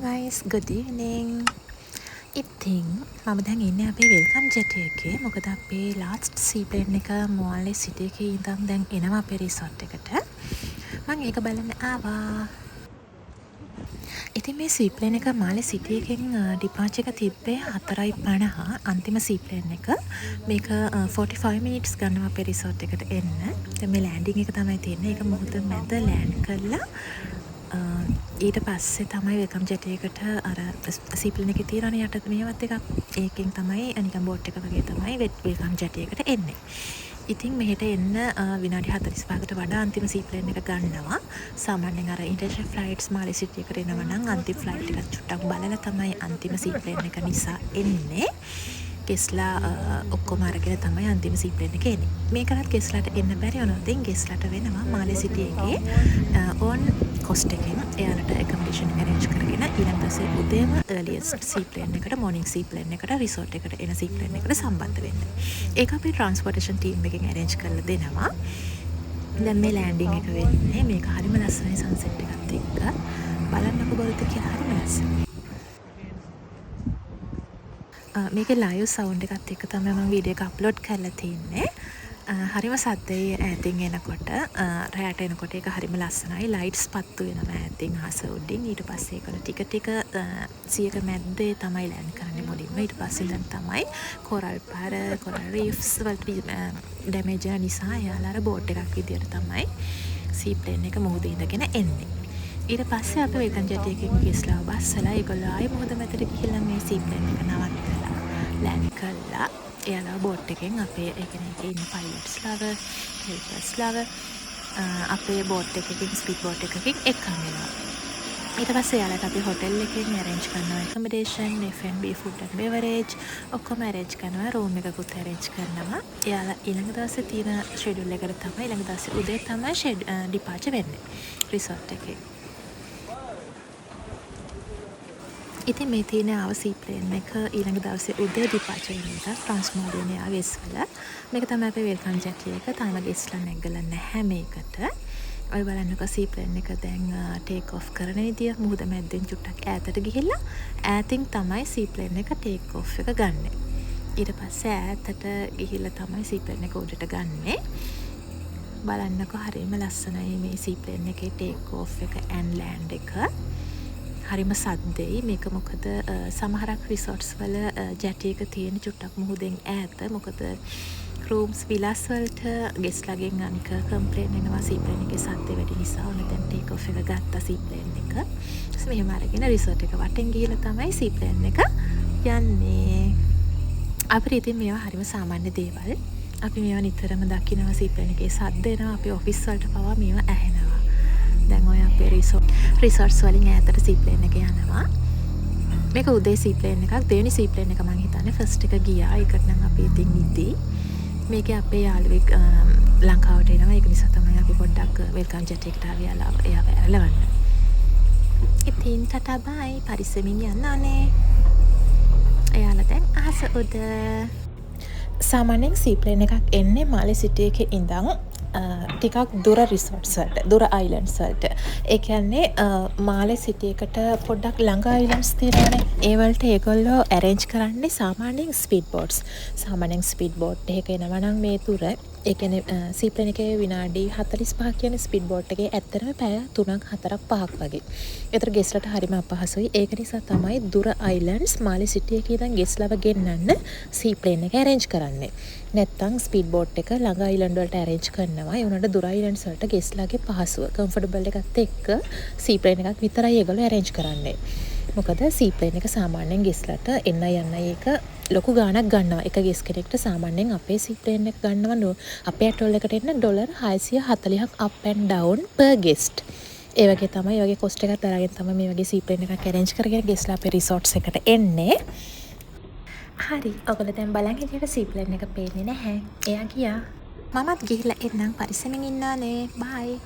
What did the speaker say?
guys, good evening. ඉතින් මම දැන් ඉන්නේ අපේ වෙල්කම් ජෙට් එකේ. මොකද අපේ ලාස්ට් සීප්ලේන් එක මොවන්ලේ සිටි එකේ ඉඳන් දැන් එනවා අපේ රිසෝට් එකට. මම ඒක බලන්න ආවා. ඉතින් මේ සීප්ලේන් එක මාලේ සිටි එකෙන් ඩිපාර්චර් එක තිබ්බේ 4:50 අන්තිම සීප්ලේන් එක. මේක 45 minutes ගන්නවා අපේ රිසෝට් එකට එන්න. දැන් මේ ලෑන්ඩින් එක තමයි තියෙන්නේ. ඒක මොහොත මැද ලෑන්ඩ් කරලා ඊට පස්සේ තමයි වෙල්කම් ජෙට් එකට අර සීප්ලේන් එකේ තියෙන යට මේවත් එකක් ඒකෙන් තමයි නිකන් බෝට් එක වගේ තමයි වෙල්කම් ජෙට් එකට එන්නේ. ඉතින් මෙහෙට එන්න විනාඩි 45කට වඩා අන්තිම සීප්ලේන් එක ගන්නවා. සාමාන්‍යයෙන් අර ඉන්ටර්නැෂනල් ෆ්ලයිට්ස් මාලේ සිටි එකට එනවා නම් අන්තිම ෆ්ලයිට් එකක් චුට්ටක් බලලා තමයි අන්තිම සීප්ලේන් එක නිසා එන්නේ. ගෙස්ලා ඔක්කොම අරගෙන තමයි අන්තිම සීප්ලේන් එක එන්නේ. මේකලත් ගෙස්ලාට එන්න බැරි වුණොත් ගෙස්ලාට වෙනවා මාලේ සිටි එකේ ඕන් කොස්ට් එකෙන් එයාලට ඇකොමඩේෂන් අරේන්ජ් කරගෙන ඊළඟ දවසේ උදේම earliest සීප්ලේන් එකට මොර්නින් සීප්ලේන් එකට රිසෝට් එකට එන සීප්ලේන් එකට සම්බන්ධ වෙන්න. ඒක අපේ ට්‍රාන්ස්පෝර්ටේෂන් ටීම් එකෙන් අරේන්ජ් කරලා දෙනවා. දැන් මේ ලෑන්ඩින් එක වෙන්නේ මේක හරිම ලස්සනයි සන්සෙට් එකත් එක්ක. බලන්නකො බලද්දි කියලා හරිම ලස්සනයි. මේකේ ලයිව් සවුන්ඩ් එකත් එක්ක තමයි මම වීඩියෝ එක අප්ලෝඩ් කරලා තින්නේ. හරිම සද්දේ ඈතින් එනකොට රැට එනකොට ඒක හරිම ලස්සනයි. ලයිට්ස් පත්තු වෙනවා ඈතින් අහස උඩින්. ඊට පස්සේ ඒකල ටික ටික සියක මැද්දේ තමයි ලෑන්ඩ් කරන්නේ මුලින්ම. ඊට පස්සේ දැන් තමයි කොරල් පාර කොරල් රීෆ්ස් වලට ඩැමේජ් වෙන නිසා එයාලා අර බෝට් එකක් විදියට තමයි සීප්ලේන් එක මුහුදේ ඉඳගෙන එන්නේ. ඊට පස්සේ අපි වෙල්කම් ජෙට් එකකින් ගෙස්ලා බස්සලා ඒගොල්ලෝ ආයේ මුහුද මැදට ගිහිල්ලා මේ සීප්ලේන් එක නවත්තලා ලෑන්ඩ් කළා. එයාලා බෝට් එකෙන් අපේ ඒ කියන්නේ ඒකේ ඉන්න පයිලට්ස්ලාව හෙල්පර්ස්ලාව අපේ බෝට් එකකින් ස්පීඩ් බෝට් එකකින් එක්කන් එනවා. ඊට පස්සේ එයාලට අපි හොටෙල් එකෙන් arrange කරනවා accommodation, F&B, food and beverage ඔක්කොම arrange කරනවා. room එකකුත් arrange කරනවා. එයාලා ඊළඟ දවසේ තියෙන schedule එකට තමයි ඊළඟ දවසේ උදේ තමයි departure වෙන්නේ resort එකේ. ඉතින් මේ තියෙන ආව සීප්ලේන් එක ඊළඟ දවසේ උදේ ඩිපාර්චර් වෙනවා ට්‍රාන්ස්මෝඩියන් එයාගෙස් වල. මේක තමයි අපේ වෙල්කම් ජෙට් එක. තාම ගෙස්ලා නැගලා නැහැ මේකට. ඔය බලන්නකෝ සීප්ලේන් එක දැන් ටේක් ඔෆ් කරන විදිය මුහුද මැද්දෙන් චුට්ටක් ඈතට ගිහිල්ලා ඈතින් තමයි සීප්ලේන් එක ටේක් ඔෆ් එක ගන්නෙ. ඊට පස්සේ ඈතට ගිහිල්ලා තමයි සීප්ලේන් එක උඩට ගන්නෙ. බලන්නකෝ හරිම ලස්සනයි මේ සීප්ලේන් එකේ ටේක් ඔෆ් එක ඇන් ලෑන්ඩ් එක. හරිම සද්දෙයි. මේක මොකද සමහරක් රිසෝට්ස් වල ජැටි එක තියෙන චුට්ටක් මුහුදෙන් ඈත. මොකද රූම්ස් විලාස් වලට ගෙස්ලාගෙන් අනික කම්ප්ලේන් එනවා සීප්ලේන් එකේ සද්ද වැඩි නිසා. ඔන්න දැන් ටේක් ඔෆ් එක ගත්තා සීප්ලේන් එක. ඊට මෙහෙම අරගෙන රිසෝට් එක වටෙන් ගිහලා තමයි සීප්ලේන් එක යන්නේ. අපිට ඉතින් මේවා හරිම සාමාන්‍ය දේවල්. අපි මේවා නිතරම දකිනවා සීප්ලේන් එකේ සද්ද එනවා. අපි ඔෆිස් වලට පවා මේවා ඇහෙනවා. දැන් ඔය අපේ රිසෝට්ස් වලින් ඈතට සීප්ලේන් එක යනවා. මේක උදේ සීප්ලේන් එකක්. දෙවෙනි සීප්ලේන් එක මම හිතන්නේ ෆස්ට් එක ගියා. ඒකට නම් අපි ඉතින් ඉදි. මේකේ අපේ යාළුවෙක් ලංකාවට එනවා. ඒක නිසා තමයි අපි පොඩ්ඩක් වෙල්කම් ජෙට් එකට ආවියලා එයාව ඇරලවන්න. ඉතින් ටටා බයි. පරිස්සමින් යන්න ඕනේ. එයාලා දැන් අහස උඩ. සාමාන්‍යයෙන් සීප්ලේන් එකක් එන්නේ මාලේ සිටි එකේ ඉඳන් ටිකක් දුර රිසෝට්ස් වලට, දුර අයිලන්ඩ්ස් වලට. ඒ කියන්නේ මාලේ සිටි එකට පොඩ්ඩක් ළඟ අයිලන්ඩ්ස් තියෙනවානේ. ඒ වලට ඒගොල්ලෝ arrange කරන්නේ සාමාන්‍යයෙන් ස්පීඩ් බෝට්ස්. සාමාන්‍යයෙන් ස්පීඩ් බෝට් එකක එනවා නම් මේ දුර ඒ කියන්නේ සීප්ලේන් එකේ විනාඩි 45ක් කියන ස්පීඩ් බෝට් එකේ ඇත්තටම පැය 3ක් 4ක් 5ක් වගේ. ඒතර ගෙස්ලට හරිම අපහසුයි. ඒක නිසා තමයි දුර අයිලන්ඩ්ස් මාලේ සිටි එකේ ඉඳන් ගෙස්ලව ගෙන්නන්න සීප්ලේන් එක arrange කරන්නේ. නැත්තම් ස්පීඩ් බෝට් එක ළඟ අයිලන්ඩ් වලට arrange කරනවා. ඒ උනට දුර අයිලන්ඩ්ස් වලට ගෙස්ලාගේ පහසුව කම්ෆර්ටබල් එකත් එක්ක සීප්ලේන් එකක් විතරයි ඒගොල්ලෝ arrange කරන්නේ. මොකද සීප්ලේන් එක සාමාන්‍යයෙන් ගෙස්ලට එන්න යන්න ඒක ලොකු ගාණක් ගන්නවා. එක ගෙස් කෙනෙක්ට සාමාන්‍යයෙන් අපේ සීප්ලේන් එක ගන්නවා අපේ ඇටෝල් එකට එන්න $640ක් up and down per guest. ඒ වගේ තමයි ඒ වගේ කොස්ට් එකක් දරාගෙන තමයි මේ වගේ සීප්ලේන් එකක් arrange කරගෙන ගෙස්ලා අපේ රිසෝට්ස් එකට එන්නේ. හරි. ඔයගොල්ලෝ දැන් බලන් හිටියට සීප්ලේන් එක පේන්නේ නැහැ. එයා ගියා. මමත් ගිහිල්ලා එන්නම්. පරිස්සමින් ඉන්න ඕනේ. බයි.